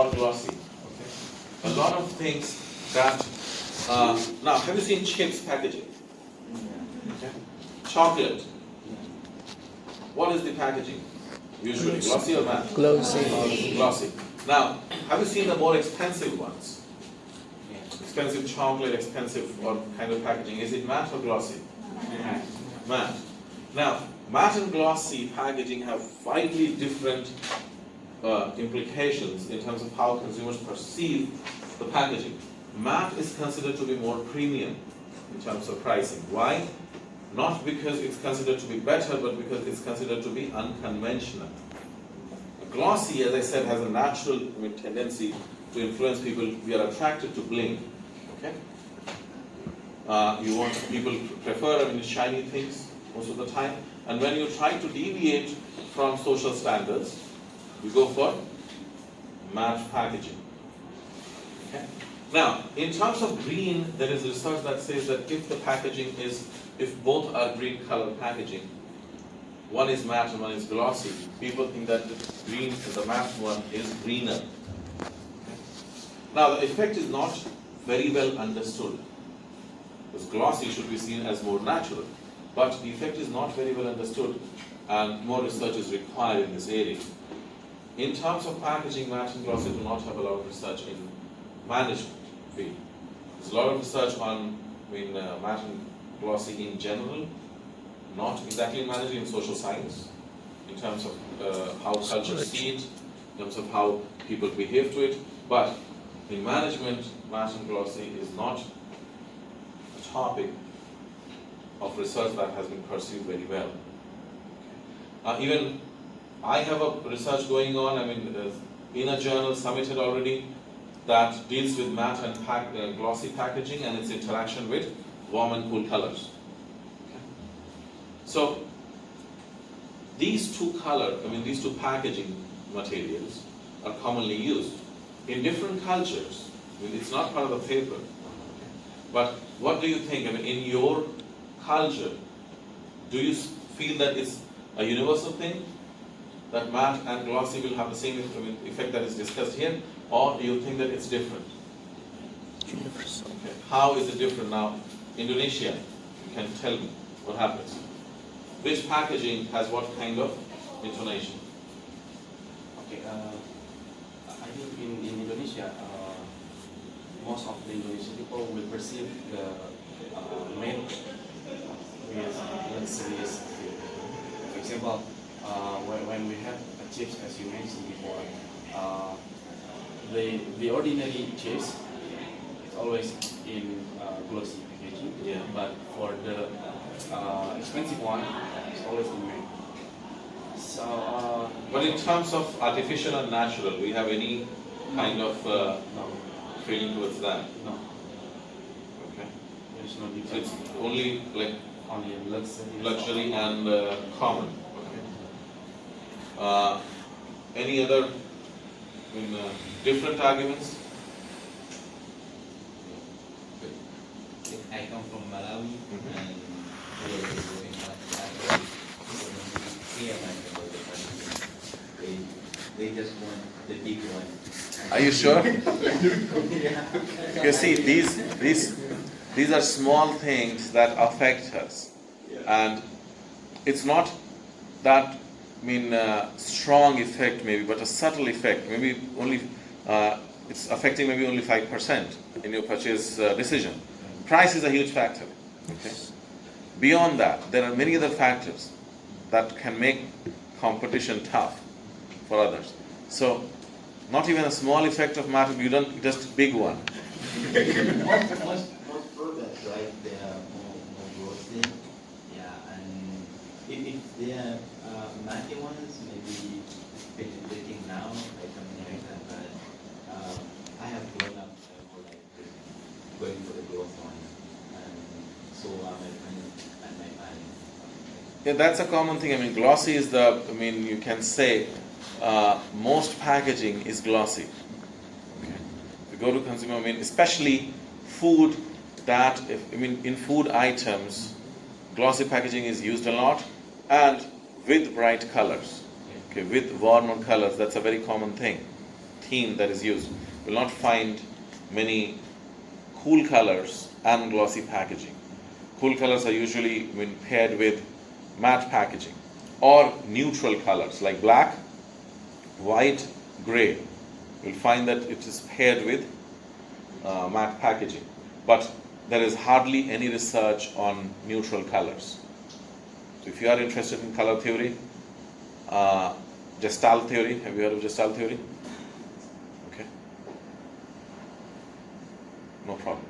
or glossy. Okay? A lot of things that, now have you seen chips packaging? Okay. Chocolate. What is the packaging? Usually glossy or matte? Glossy. Glossy. Now, have you seen the more expensive ones? Expensive chocolate, expensive or kind of packaging. Is it matte or glossy? Matte. Now, matte and glossy packaging have widely different implications in terms of how consumers perceive the packaging. Matte is considered to be more premium in terms of pricing. Why? Not because it's considered to be better, but because it's considered to be unconventional. Glossy, as I said, has a natural tendency to influence people. We are attracted to bling. Okay? You want people to prefer shiny things most of the time. And when you try to deviate from social standards, you go for matte packaging. Okay? Now, in terms of green, there is research that says that if both are green color packaging, one is matte and one is glossy, people think that the matte one is greener. Okay? Now, the effect is not very well understood, because glossy should be seen as more natural, but the effect is not very well understood, and more research is required in this area. In terms of packaging, matte and glossy do not have a lot of research in management field. There's a lot of research on matte and glossy in general, not exactly managing in social science, in terms of how culture see it, in terms of how people behave to it, but in management, matte and glossy is not a topic of research that has been pursued very well. Even I have a research going on, in a journal submitted already, that deals with matte and glossy packaging and its interaction with warm and cool colors. So these two packaging materials are commonly used in different cultures. It's not part of the paper. But what do you think? In your culture, do you feel that it's a universal thing, that matte and glossy will have the same effect that is discussed here, or do you think that it's different? Universal. Okay. How is it different now? Indonesia, you can tell me what happens. Which packaging has what kind of intonation? Okay, I think in Indonesia, most of the Indonesian people will perceive the mail with luxurious feel. For example, when we have chips, as you mentioned before, the ordinary chips is always in glossy packaging, Yeah. but for the expensive one, it's always in matte. So, But in terms of artificial and natural, we have any kind of no, feeling towards that? no, Okay. there's no So difference. it's only like Only luxury and common. Okay. Any other different arguments? I come from Malawi, Mhm. and we are doing much clear about the country. They just want the big one. Are you sure? Yeah. You see, these are small things that affect us, and it's not that strong effect maybe, but a subtle effect. Maybe only it's affecting maybe only 5% in your purchase decision. Price is a huge factor. Okay. Beyond that, there are many other factors that can make competition tough for others. So, not even a small effect of matter, you don't just big one. Most products, right? They are more glossy. Yeah, and if they are matte ones, maybe penetrating now, like something like that. But I have grown up my whole life going for the gloss ones, and so are my friends and my parents. Yeah, that's a common thing. Glossy is you can say most packaging is glossy. Okay. If you go to consumer, especially food in food items, glossy packaging is used a lot, and with bright colors. Okay, with warmer colors, that's a very common thing. theme that is used. You will not find many cool colors and glossy packaging. Cool colors are usually when paired with matte packaging or neutral colors like black, white, gray. You'll find that it is paired with matte packaging. But there is hardly any research on neutral colors. So if you are interested in color theory, Gestalt theory, have you heard of Gestalt theory? Okay. No problem.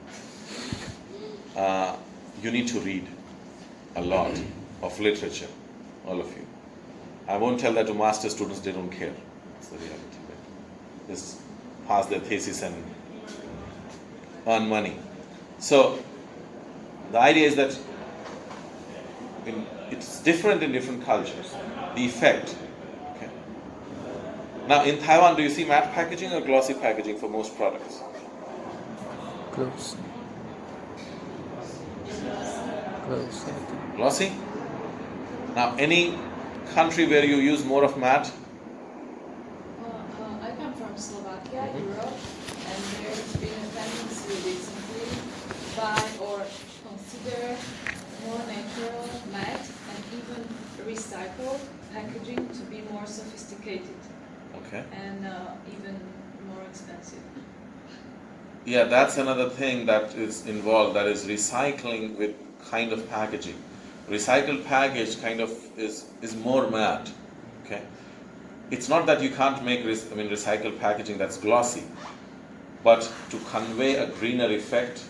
You need to read a lot of literature, all of you. I won't tell that to master students, they don't care. It's the reality. Just pass their thesis and earn money. So the idea is that it's different in different cultures, the effect. Okay. Now in Taiwan, do you see matte packaging or glossy packaging for most products? Close. Close. Glossy? Now any country where you use more of matte? I come from Slovakia, Europe, and there's been a tendency recently buy or consider more natural, matte, and even recycled packaging to be more sophisticated Okay. and even more expensive. Yeah, that's another thing that is involved, that is recycling with kind of packaging. Recycled package kind of is more matte. Okay. It's not that you can't make recycled packaging that's glossy, but to convey a greener effect,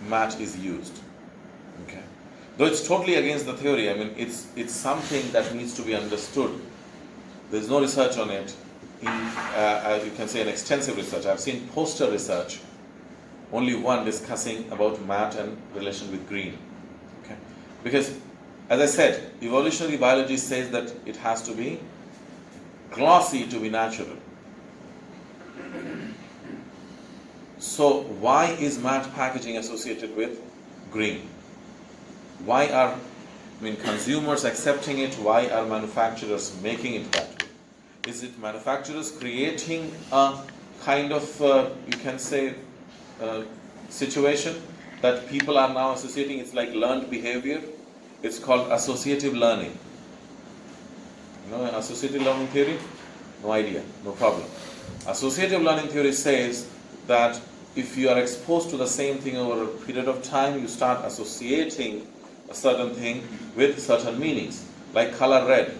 matte is used. Okay. Though it's totally against the theory, it's something that needs to be understood. There's no research on it. You can say an extensive research. I've seen poster research, only one discussing about matte and relation with green. Okay. Because, as I said, evolutionary biology says that it has to be glossy to be natural. So why is matte packaging associated with green? Why are consumers accepting it? Why are manufacturers making it that way? Is it manufacturers creating a kind of, you can say, situation that people are now associating? It's like learned behavior. It's called associative learning. You know associative learning theory? No idea, no problem. Associative learning theory says that if you are exposed to the same thing over a period of time, you start associating a certain thing with certain meanings, like color red.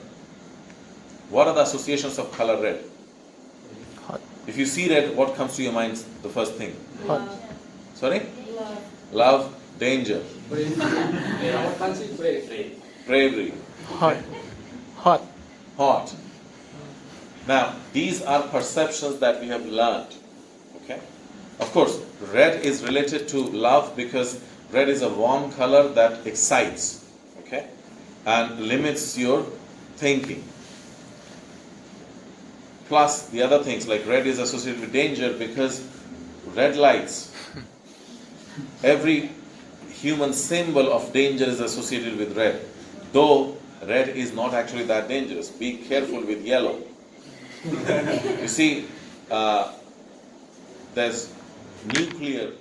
What are the associations of color red? Hot. If you see red, what comes to your mind the first thing? Hot. Sorry? Love. Love, danger, bravery, Hot. Hot. hot. Now, these are perceptions that we have learned. Okay? Of course, red is related to love because red is a warm color that excites, okay, and limits your thinking. Plus, the other things like red is associated with danger because red lights. Every human symbol of danger is associated with red, though red is not actually that dangerous. Be careful with yellow. You see, there's nuclear,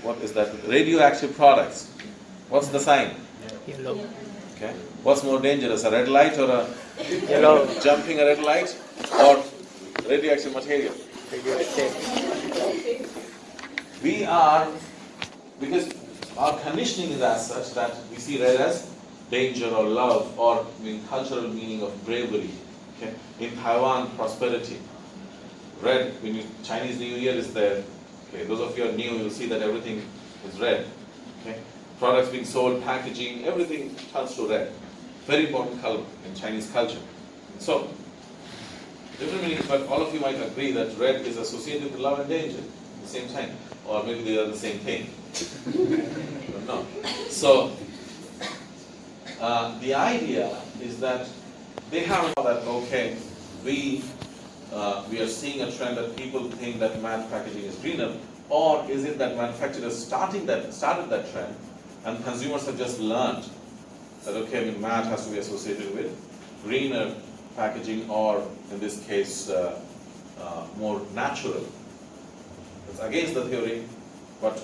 what is that? Radioactive products. What's the sign? Yellow. Okay. What's more dangerous, a red light or a Yellow. jumping a red light or radioactive material? We are, because our conditioning is as such that we see red as danger or love or cultural meaning of bravery. Okay. In Taiwan, prosperity. Red, Chinese New Year is there. Okay. Those of you who are new, you'll see that everything is red. Okay. Products being sold, packaging, everything turns to red. Very important color in Chinese culture. So, different meanings, but all of you might agree that red is associated with love and danger at the same time. Or maybe they are the same thing. I don't know. So, the idea is that they have that, okay, we are seeing a trend that people think that matte packaging is greener, or is it that manufacturers started that trend and consumers have just learned that, okay, matte has to be associated with greener packaging, or in this case, more natural. It's against the theory, but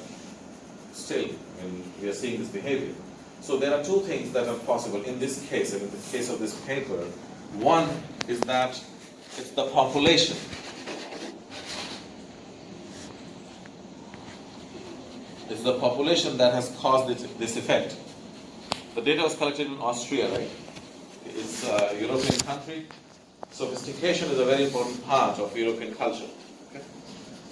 still, I mean, we are seeing this behavior. So there are two things that are possible in this case, and in the case of this paper. One is that it's the population. It's the population that has caused this effect. The data was collected in Austria, right? It's a European country. Sophistication is a very important part of European culture. Okay?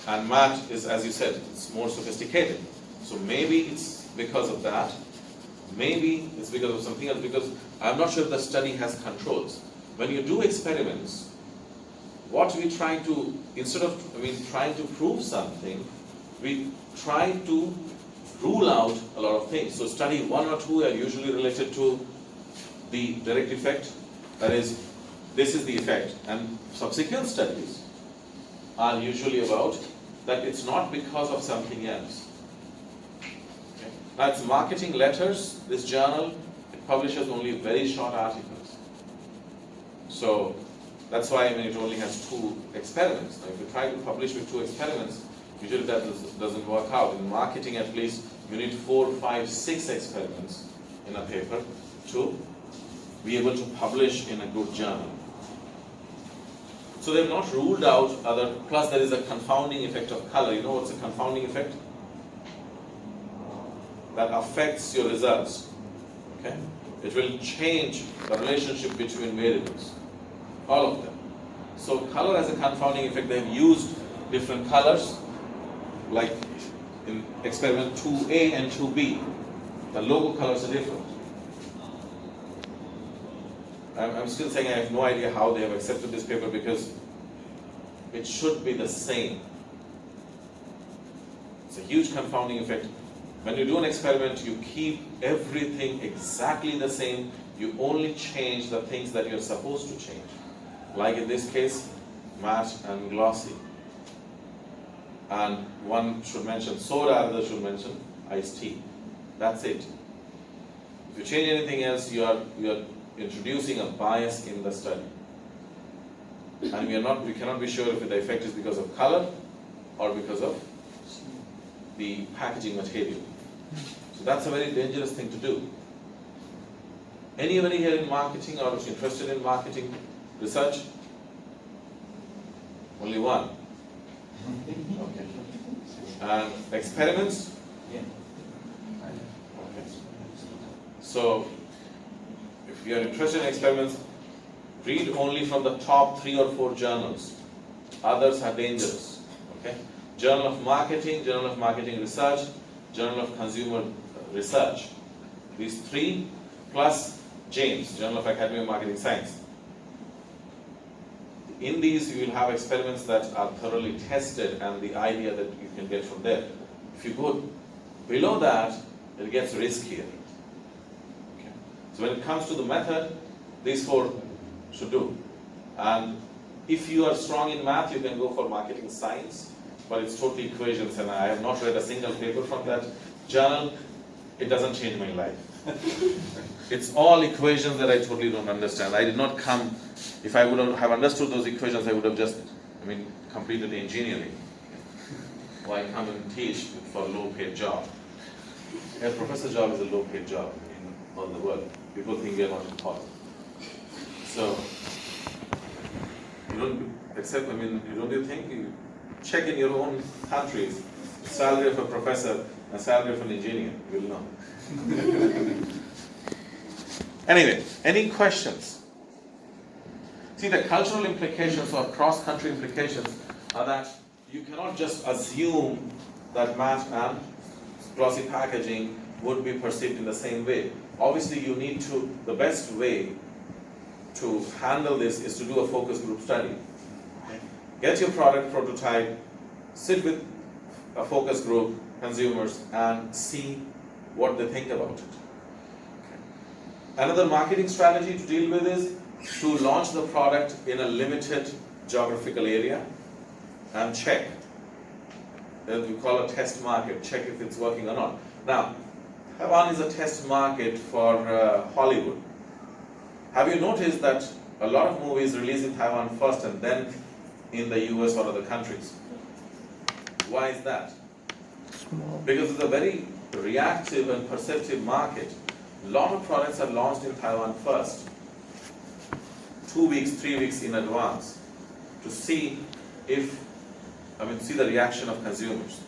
And math is, as you said, it's more sophisticated. So maybe it's because of that. Maybe it's because of something else, because I'm not sure if the study has controls. When you do experiments, what we try to, instead of trying to prove something, we try to rule out a lot of things. So study 1 or 2 are usually related to the direct effect, that is, this is the effect, and subsequent studies are usually about that it's not because of something else. Okay? Now it's marketing letters, this journal, it publishes only very short articles. So that's why it only has 2 experiments. Now if you try to publish with 2 experiments, usually that doesn't work out. In marketing at least, you need 4, 5, 6 experiments in a paper to be able to publish in a good journal. So they've not ruled out other, plus there is a confounding effect of color. You know what's a confounding effect? That affects your results. Okay? It will change the relationship between variables. All of them. So color has a confounding effect. They have used different colors, like in experiment 2A and 2B. The logo colors are different. I'm still saying I have no idea how they have accepted this paper, because it should be the same. It's a huge confounding effect. When you do an experiment, you keep everything exactly the same. You only change the things that you're supposed to change. Like in this case, matte and glossy. And one should mention soda, other should mention iced tea. That's it. If you change anything else, you are introducing a bias in the study. And we cannot be sure if the effect is because of color or because of the packaging material. So that's a very dangerous thing to do. Anybody here in marketing or is interested in marketing research? Only one. Okay. And experiments? Yeah. Okay. So, if you are interested in experiments, read only from the top 3 or 4 journals. Others are dangerous. Okay? Journal of Marketing Research, Journal of Consumer Research. These 3 plus James, Journal of Academy of Marketing Science. In these, you will have experiments that are thoroughly tested and the idea that you can get from there. If you go below that, it gets riskier. Okay. So when it comes to the method, these 4 should do. And if you are strong in math, you can go for marketing science, but it's totally equations, and I have not read a single paper from that journal. It doesn't change my life. It's all equations that I totally don't understand. I did not come, if I would have understood those equations, I would have just, completed engineering. Why come and teach for a low-paid job? A professor's job is a low-paid job in all the world. People think we are not important. So, don't you think, you check in your own countries, salary of a professor and salary of an engineer, you will know. Anyway, any questions? See, the cultural implications or cross-country implications are that you cannot just assume that matte and glossy packaging would be perceived in the same way. Obviously, the best way to handle this is to do a focus group study. Get your product prototype, sit with a focus group, consumers, and see what they think about it. Another marketing strategy to deal with is to launch the product in a limited geographical area and check. That we call a test market, check if it's working or not. Now, Taiwan is a test market for Hollywood. Have you noticed that a lot of movies release in Taiwan first and then in the US or other countries. Why is that? Small. Because it's a very reactive and perceptive market. A lot of products are launched in Taiwan first, 2 weeks, 3 weeks in advance, to see see the reaction of consumers.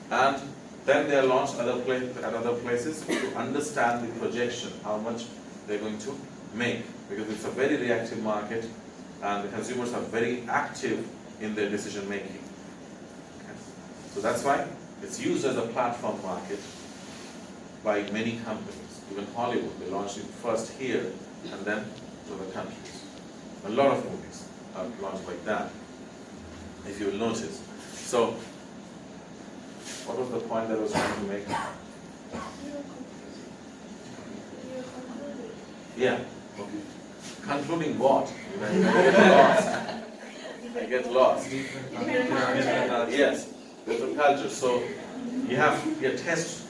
And then they are launched at other places to understand the projection, how much they're going to make, because it's a very reactive market and the consumers are very active in their decision making. Okay. So that's why it's used as a platform market by many companies. Even Hollywood, they launched it first here and then to other countries. A lot of movies are launched like that, if you will notice. So, what was the point that I was trying to make? Yeah. Okay. Concluding what? I get lost. Yes, different cultures. So you have your test,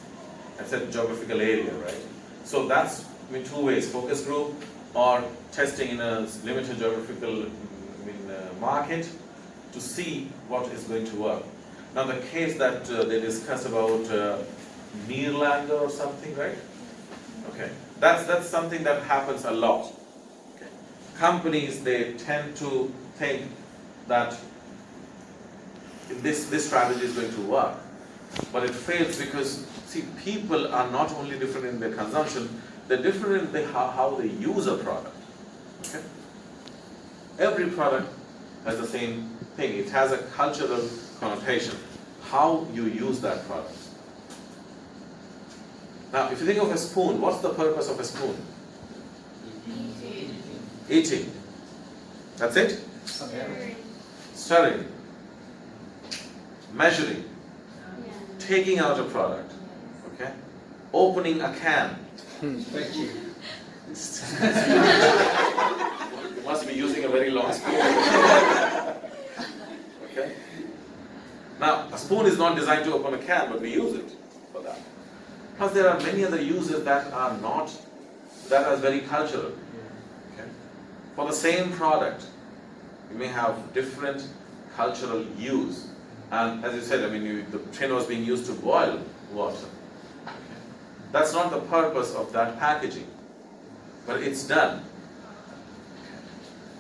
I said geographical area, right? So that's in two ways: focus group or testing in a limited geographical market to see what is going to work. Now the case that they discussed about Neerlander or something, right? Okay, that's something that happens a lot. Okay. Companies, they tend to think that this strategy is going to work, but it fails because, see, people are not only different in their consumption, they're different in how they use a product. Okay? Every product has the same thing. It has a cultural connotation, how you use that product. Now, if you think of a spoon, what's the purpose of a spoon? Eating. That's it? Stirring. Measuring. Taking out a product. Okay? Opening a can. You must be using a very long spoon. Okay? Now, a spoon is not designed to open a can, but we use it for that. Plus, there are many other uses that are very cultural. Okay? For the same product, you may have different cultural use. And as you said, the tin was being used to boil water. Okay? That's not the purpose of that packaging, but it's done.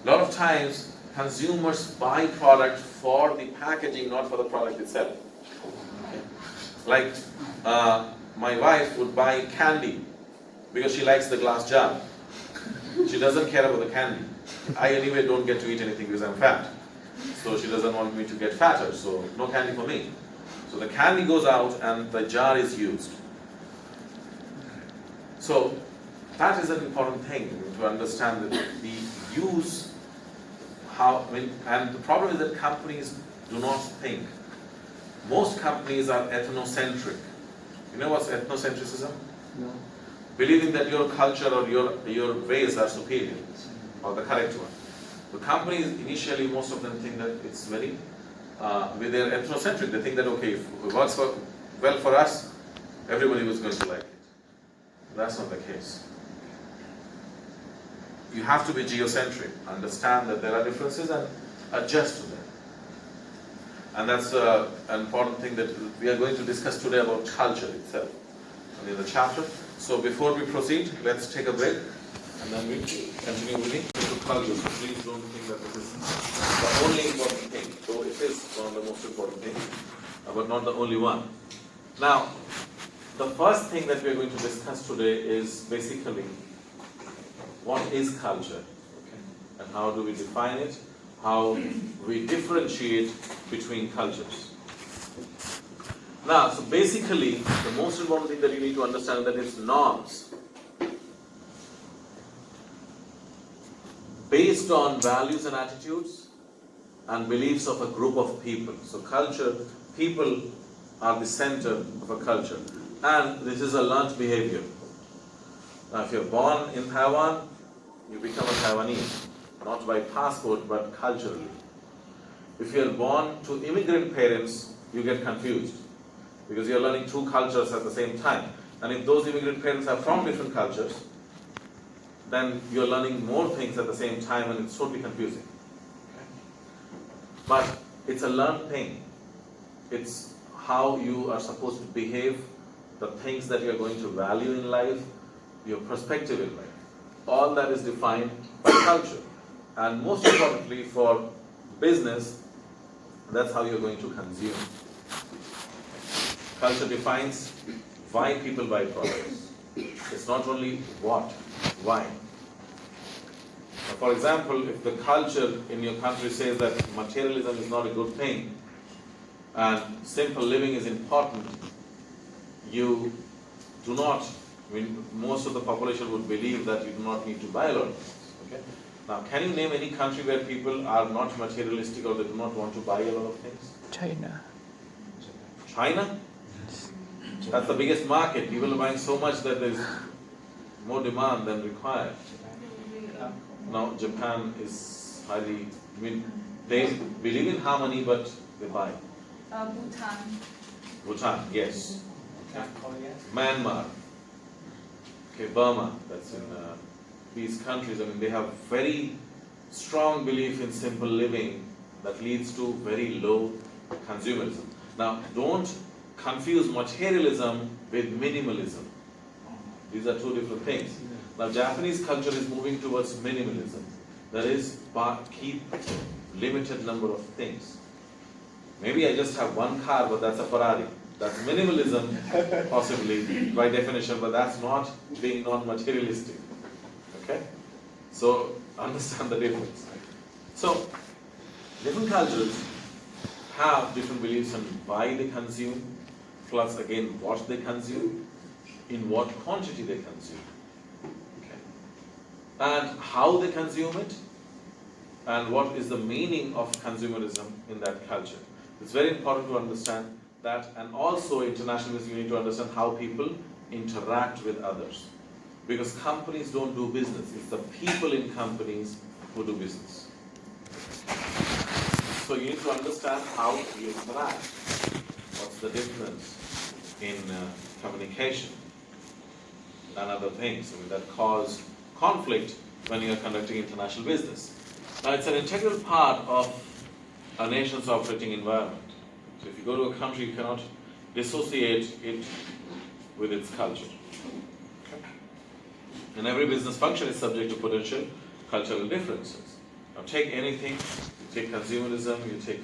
A lot of times, consumers buy product for the packaging, not for the product itself. Okay? Like, my wife would buy candy because she likes the glass jar. She doesn't care about the candy. I anyway don't get to eat anything because I'm fat. So she doesn't want me to get fatter, so no candy for me. So the candy goes out and the jar is used. So that is an important thing to understand, that the use, and the problem is that companies do not think. Most companies are ethnocentric. You know what's ethnocentrism? No. Believing that your culture or your ways are superior or the correct one. The companies initially, most of them think that it's very, they're ethnocentric. They think that, okay, if it works well for us, everybody was going to like it. That's not the case. You have to be geocentric, understand that there are differences and adjust to them. And that's an important thing that we are going to discuss today about culture itself in the chapter. So before we proceed, let's take a break and then we continue reading. Culture. So please don't think that this is the only important thing. So it is one of the most important things, but not the only one. Now, the first thing that we are going to discuss today is basically what is culture, okay? And how do we define it? How we differentiate between cultures. Now, so basically, the most important thing that you need to understand that is norms. Based on values and attitudes and beliefs of a group of people. So culture, people are the center of a culture. And this is a learned behavior. Now, if you're born in Taiwan, you become a Taiwanese, not by passport, but culturally. If you're born to immigrant parents, you get confused because you're learning two cultures at the same time. And if those immigrant parents are from different cultures, then you're learning more things at the same time and it's totally confusing. Okay? but it's a learned thing. It's how you are supposed to behave, the things that you're going to value in life, your perspective in life. All that is defined by culture. And most importantly for business, that's how you're going to consume. Culture defines why people buy products. It's not only what, why. For example, if the culture in your country says that materialism is not a good thing and simple living is important, you do not, most of the population would believe that you do not need to buy a lot of things. Okay? Now, can you name any country where people are not materialistic or they do not want to buy a lot of things? China. China? That's the biggest market. People are buying so much that there's more demand than required. Now, Japan is highly, they believe in harmony, but they buy. Bhutan. Bhutan, yes. Korea. Myanmar, okay, Burma, that's in these countries. They have very strong belief in simple living that leads to very low consumerism. Now, don't confuse materialism with minimalism. These are two different things. Now, Japanese culture is moving towards minimalism. That is, keep limited number of things. Maybe I just have one car, but that's a Ferrari. That's minimalism, possibly, by definition, but that's not being non-materialistic. Okay? So, understand the difference. So, different cultures have different beliefs on why they consume, plus again, what they consume, in what quantity they consume. Okay? And how they consume it, and what is the meaning of consumerism in that culture. It's very important to understand that, and also internationally you need to understand how people interact with others. Because companies don't do business, it's the people in companies who do business. So you need to understand how you interact. What's the difference in communication and other things that cause conflict when you are conducting international business. Now it's an integral part of a nation's operating environment. So if you go to a country, you cannot dissociate it with its culture. Okay? And every business function is subject to potential cultural differences. Now take anything, you take consumerism, you take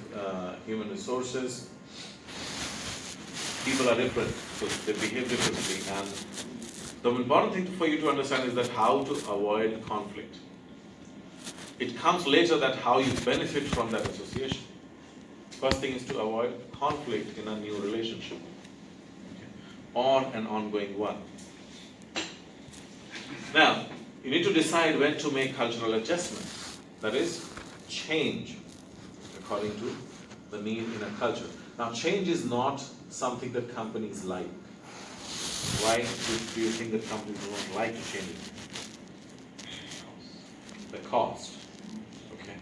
human resources. People are different, so they behave differently. And the important thing for you to understand is that how to avoid conflict. It comes later that how you benefit from that association. First thing is to avoid conflict in a new relationship, okay, or an ongoing one. Now, you need to decide when to make cultural adjustments, that is, change according to the need in a culture. Now, change is not something that companies like. Why do you think that companies don't like to change it? The cost. Okay.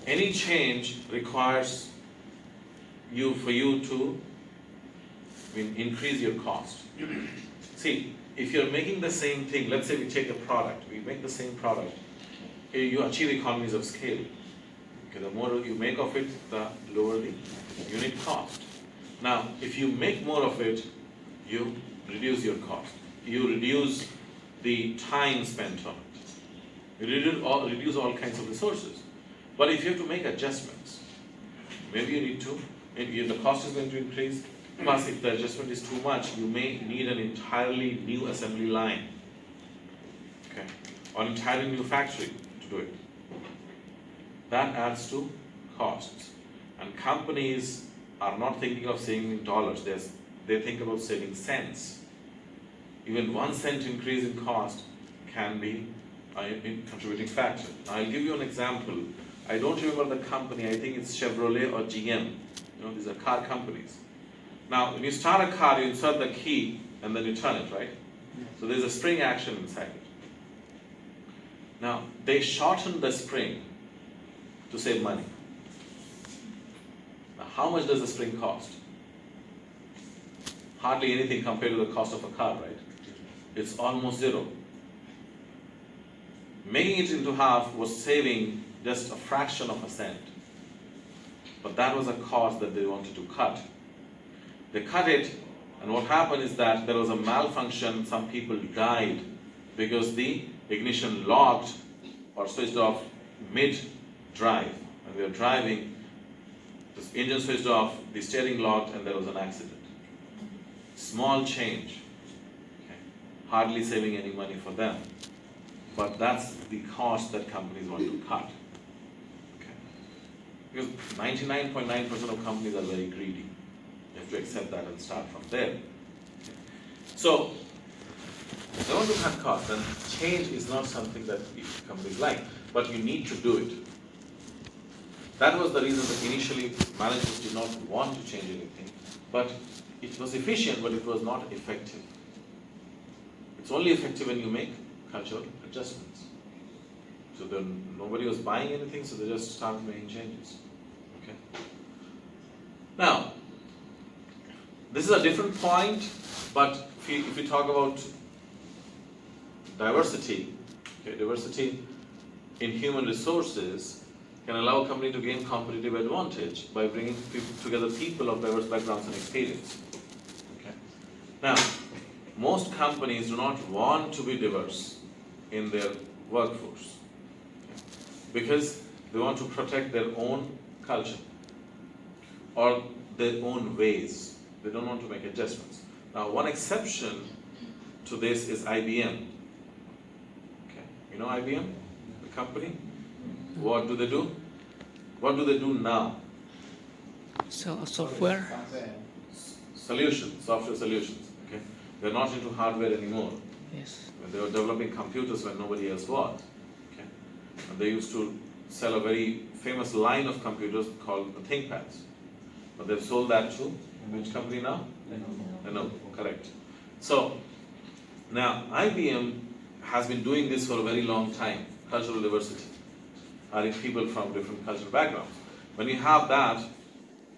Any change requires for you to increase your cost. See, if you're making the same thing, let's say we take a product, we make the same product, you achieve economies of scale. Okay, the more you make of it, the lower the unit cost. Now, if you make more of it, you reduce your cost. You reduce the time spent on it. You reduce all kinds of resources. But if you have to make adjustments, maybe you need to, the cost is going to increase, plus if the adjustment is too much, you may need an entirely new assembly line, okay, or an entirely new factory to do it. That adds to costs. And companies are not thinking of saving dollars, they think about saving cents. Even 1 cent increase in cost can be a contributing factor. I'll give you an example. I don't remember the company, I think it's Chevrolet or GM. These are car companies. Now, when you start a car, you insert the key and then you turn it, right? So there's a spring action inside it. Now, they shorten the spring to save money. Now, how much does the spring cost? Hardly anything compared to the cost of a car, right? It's almost zero. Making it into half was saving just a fraction of a cent. But that was a cost that they wanted to cut. They cut it, and what happened is that there was a malfunction. Some people died because the ignition locked or switched off mid-drive. And we were driving, the engine switched off, the steering locked, and there was an accident. Small change, okay. Hardly saving any money for them. But that's the cost that companies want to cut. Okay. Because 99.9% of companies are very greedy. You have to accept that and start from there. Okay. So, they want to cut costs, and change is not something that companies like, but you need to do it. That was the reason that initially managers did not want to change anything, but it was efficient, but it was not effective. It's only effective when you make cultural adjustments. So then nobody was buying anything, so they just started making changes. Okay. Now, this is a different point, but if you talk about diversity, okay, diversity in human resources can allow a company to gain competitive advantage by bringing together people of diverse backgrounds and experience. Okay. Now, most companies do not want to be diverse in their workforce, okay, because they want to protect their own culture or their own ways. They don't want to make adjustments. Now, one exception to this is IBM. Okay. You know IBM, the company? What do they do? What do they do now? So software. Solutions, software solutions. Okay, they're not into hardware anymore. Yes. They were developing computers when nobody else was. Okay, and they used to sell a very famous line of computers called the ThinkPads. But they've sold that to which company now? Lenovo. Correct. So now IBM has been doing this for a very long time. Cultural diversity. Are people from different cultural backgrounds. When you have that,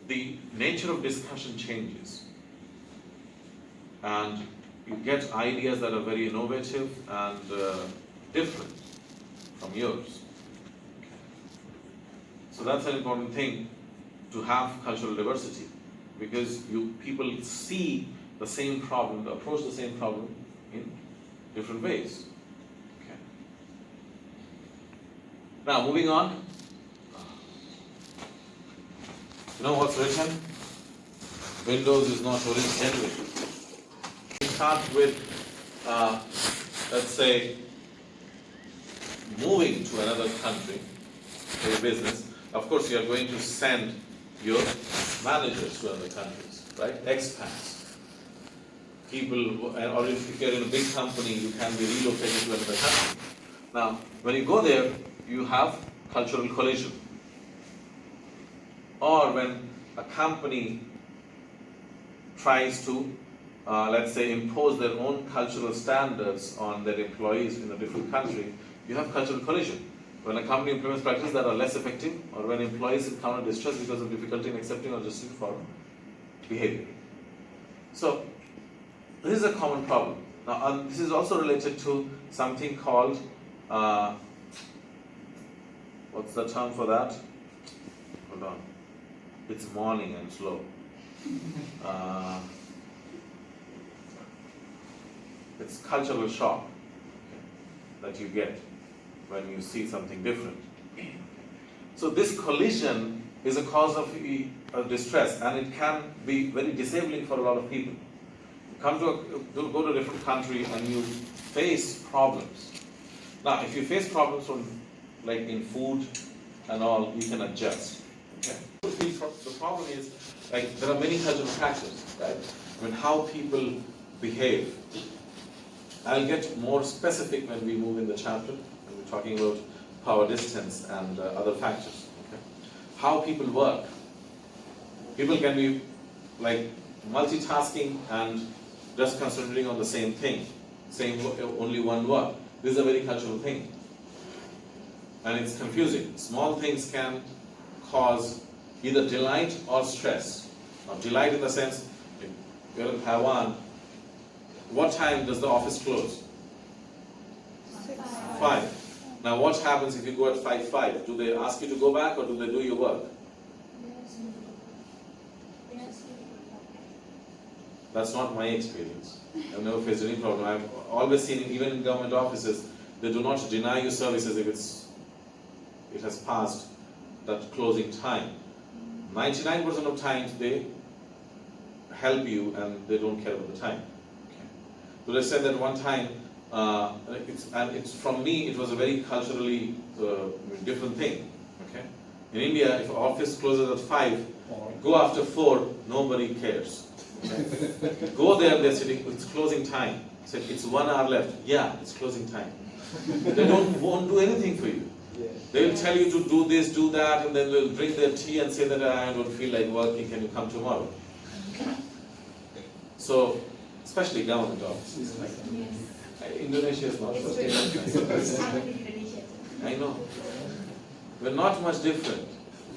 the nature of discussion changes. And you get ideas that are very innovative and different from yours. Okay. So that's an important thing, to have cultural diversity, because people see the same problem, approach the same problem in different ways. Now, moving on. You know what's written? Windows is not genuine. We start with, let's say, moving to another country for your business. Of course, you are going to send your managers to other countries, right? Expats. People, or if you're in a big company, you can be relocated to another country. Now, when you go there, you have cultural collision. Or when a company tries to, let's say, impose their own cultural standards on their employees in a different country, you have cultural collision. When a company implements practices that are less effective, or when employees encounter distress because of difficulty in accepting or adjusting for behavior. So, this is a common problem. Now, this is also related to something called, what's the term for that? Hold on. It's morning and slow. It's cultural shock, okay, that you get when you see something different. So this collision is a cause of distress, and it can be very disabling for a lot of people. You go to a different country and you face problems. Now, if you face problems from, like in food and all, you can adjust. Okay. The problem is, like, there are many cultural factors, right? I mean, how people behave. I'll get more specific when we move in the chapter, and we're talking about power distance and other factors. Okay. How people work. People can be like multitasking and just concentrating on the same thing, only one work. This is a very cultural thing. And it's confusing. Small things can cause either delight or stress. Now, delight in the sense, if you're in Taiwan, what time does the office close? 5. Now, what happens if you go at 5:05? Do they ask you to go back, or do they do your work? That's not my experience. I've never faced any problem. I've always seen, even in government offices, they do not deny you services if it has passed that closing time. 99% of times they help you and they don't care about the time. Okay. So they said that one time, it's from me, it was a very culturally different thing. Okay. In India, if office closes at 5, go after 4, nobody cares. Okay. Go there, they're sitting, it's closing time. Said it's 1 hour left. Yeah, it's closing time. They won't do anything for you. They'll tell you to do this, do that, and then they'll drink their tea and say that I don't feel like working, can you come tomorrow? So, especially government offices. Indonesia is not I know. We're not much different.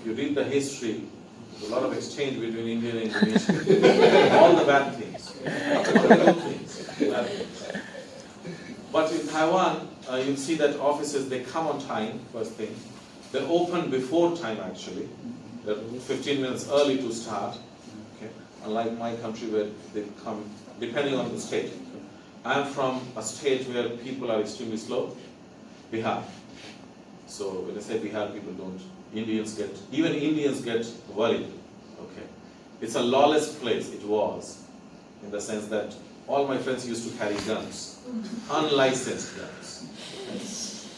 If you read the history, there's a lot of exchange between India and Indonesia. All the bad things. All the good things. Bad things. But in Taiwan, you'll see that offices, they come on time, first thing. They're open before time actually. They're 15 minutes early to start. Okay. Unlike my country where they come, depending on the state. I'm from a state where people are extremely slow, Bihar. So when I say Bihar, people don't, even Indians get worried. Okay. It's a lawless place, it was, in the sense that all my friends used to carry guns, unlicensed guns.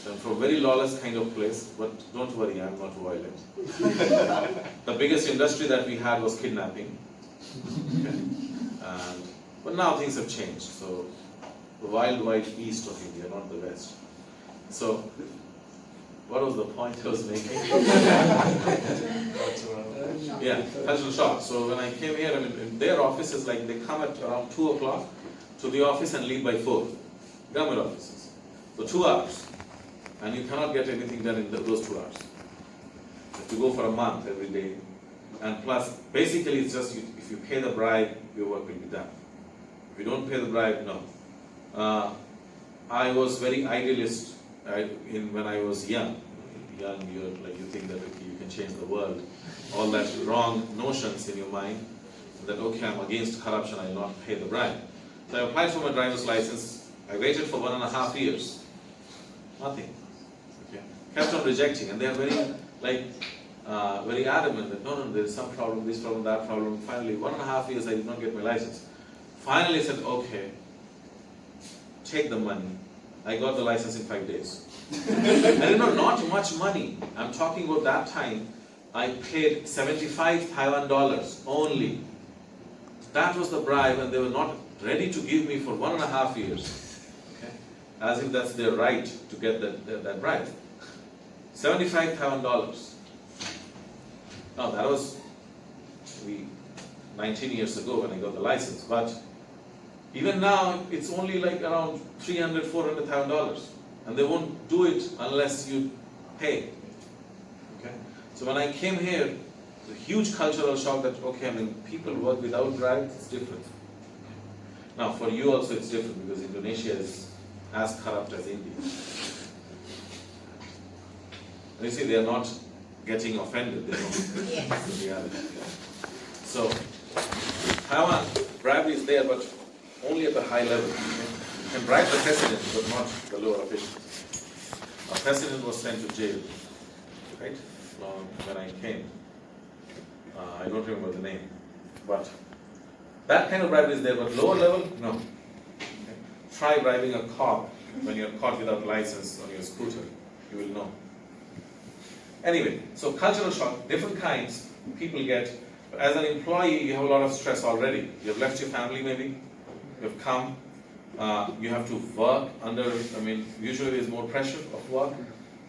So I'm from a very lawless kind of place, but don't worry, I'm not violent. The biggest industry that we had was kidnapping. Okay. But now things have changed, so the wild east of India, not the west. So, what was the point I was making? Yeah, cultural shock. So when I came here, I mean, in their offices, like they come at around 2 o'clock to the office and leave by 4. Government offices. So 2 hours. And you cannot get anything done in those 2 hours. You have to go for a month every day. And plus, basically it's just, if you pay the bribe, your work will be done. If you don't pay the bribe, no. I was very idealist when I was young. You think that okay, you can change the world. All that wrong notions in your mind. That okay, I'm against corruption, I will not pay the bribe. So I applied for my driver's license. I waited for 1.5 years. Nothing. Okay. Kept on rejecting, and they are very adamant that no, there is some problem, this problem, that problem. Finally, 1.5 years I did not get my license. Finally I said, okay, take the money. I got the license in 5 days. And not much money. I'm talking about that time, I paid 75 Taiwan dollars only. That was the bribe, and they were not ready to give me for 1.5 years. Okay? As if that's their right to get that bribe. 75 Taiwan dollars. Now that was 19 years ago when I got the license, but even now it's only like around 300, 400 Taiwan dollars, and they won't do it unless you pay. Okay? So when I came here, the huge cultural shock that okay, I mean people work without bribes, it's different. Now for you also it's different because Indonesia is as corrupt as India. And you see, they are not getting offended, they know the reality. So Taiwan, bribery is there, but only at the high level. You can bribe the president, but not the lower officials. Our president was sent to jail, right? When I came. I don't remember the name. But that kind of bribery is there, but lower level, no. Okay. Try bribing a cop when you're caught without license on your scooter. You will know. Anyway, so cultural shock, different kinds people get. As an employee, you have a lot of stress already. You have left your family maybe. You have come, you have to work under, usually there's more pressure of work,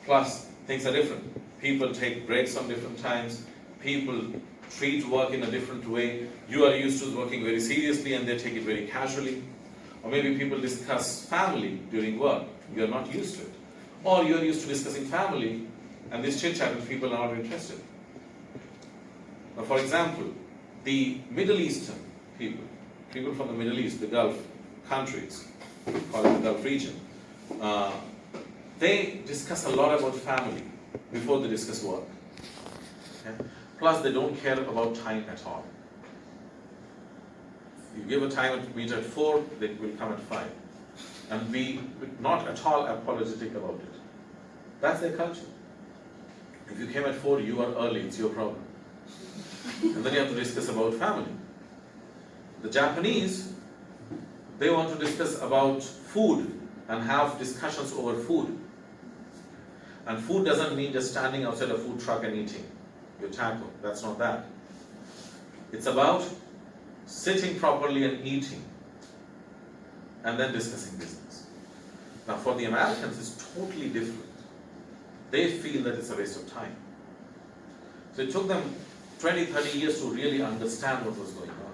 plus things are different. People take breaks on different times, people treat work in a different way. You are used to working very seriously and they take it very casually. Or maybe people discuss family during work, you are not used to it. Or you are used to discussing family and this chit-chat and people are not interested. Now for example, the Middle Eastern people from the Middle East, the Gulf countries, call it the Gulf region, they discuss a lot about family before they discuss work. Okay? Plus, they don't care about time at all. You give a time meet at 4, they will come at 5. And be not at all apologetic about it. That's their culture. If you came at 4, you are early, it's your problem. And then you have to discuss about family. The Japanese, they want to discuss about food and have discussions over food. And food doesn't mean just standing outside a food truck and eating your taco. That's not that. It's about sitting properly and eating, and then discussing business. Now for the Americans, it's totally different. They feel that it's a waste of time. So it took them 20, 30 years to really understand what was going on.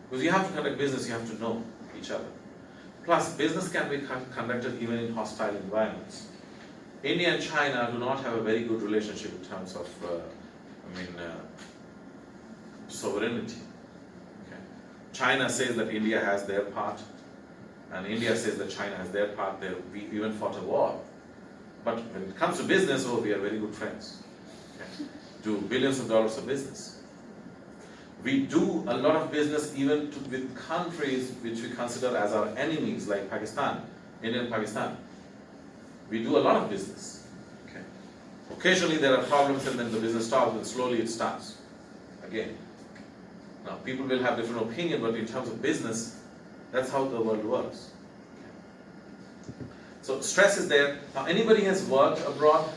Because you have to conduct business, you have to know each other. Plus, business can be conducted even in hostile environments. India and China do not have a very good relationship in terms of, sovereignty. Okay. China says that India has their part, and India says that China has their part. We even fought a war. But when it comes to business, we are very good friends. Okay. Do billions of dollars of business. We do a lot of business even with countries which we consider as our enemies, like Pakistan, India and Pakistan. We do a lot of business. Okay. Occasionally there are problems and then the business stops, and slowly it starts again. Now people will have different opinion, but in terms of business, that's how the world works. Okay. So stress is there. Now anybody has worked abroad?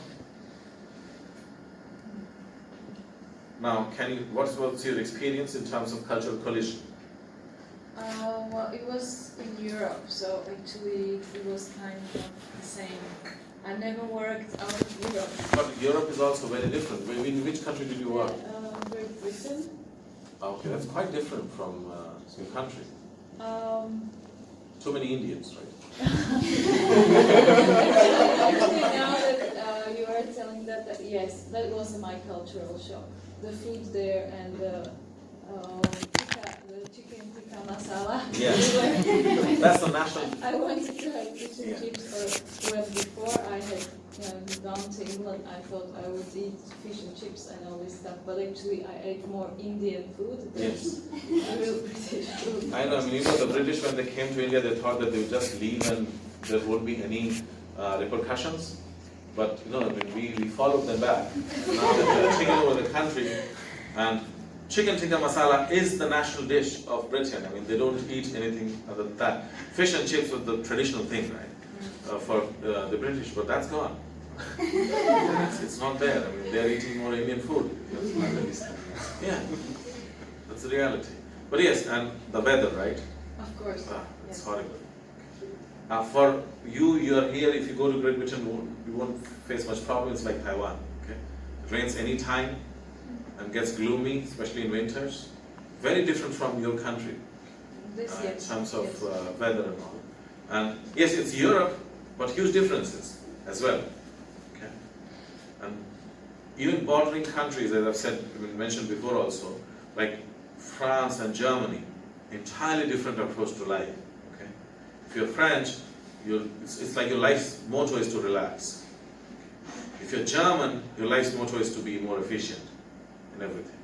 Now, what's your experience in terms of cultural collision? Well, it was in Europe, so actually it was kind of the same. I never worked out of Europe. But Europe is also very different. In which country did you work? Great Britain. Okay, that's quite different from your country. Too many Indians, right? Actually, now that you are telling that, yes, that was my cultural shock. The food there and the chicken tikka masala. Yeah. That's the national. I wanted to have fish and chips, or before I had gone to England, I thought I would eat fish and chips and all this stuff, but actually I ate more Indian food than Yes. real British food. I know, the British, when they came to India, they thought that they would just leave and there won't be any repercussions. But we followed them back. Now that they're taking over the country, and chicken tikka masala is the national dish of Britain. They don't eat anything other than that. Fish and chips was the traditional thing, right, for the British, but that's gone. It's not there. They're eating more Indian food. Yeah, that's the reality. But yes, and the weather, right? Of course. It's yes. horrible. For you are here. If you go to Great Britain, you won't face much problems like Taiwan. Okay, it rains any time and gets gloomy, especially in winters. Very different from your country This, in yes. terms of yes. weather and all. And yes, it's Europe, but huge differences as well. Okay, and even bordering countries, as I've said, mentioned before also, like France and Germany, entirely different approach to life. Okay, if you're French, it's like your life's motto is to relax. If you're German, your life's motto is to be more efficient in everything.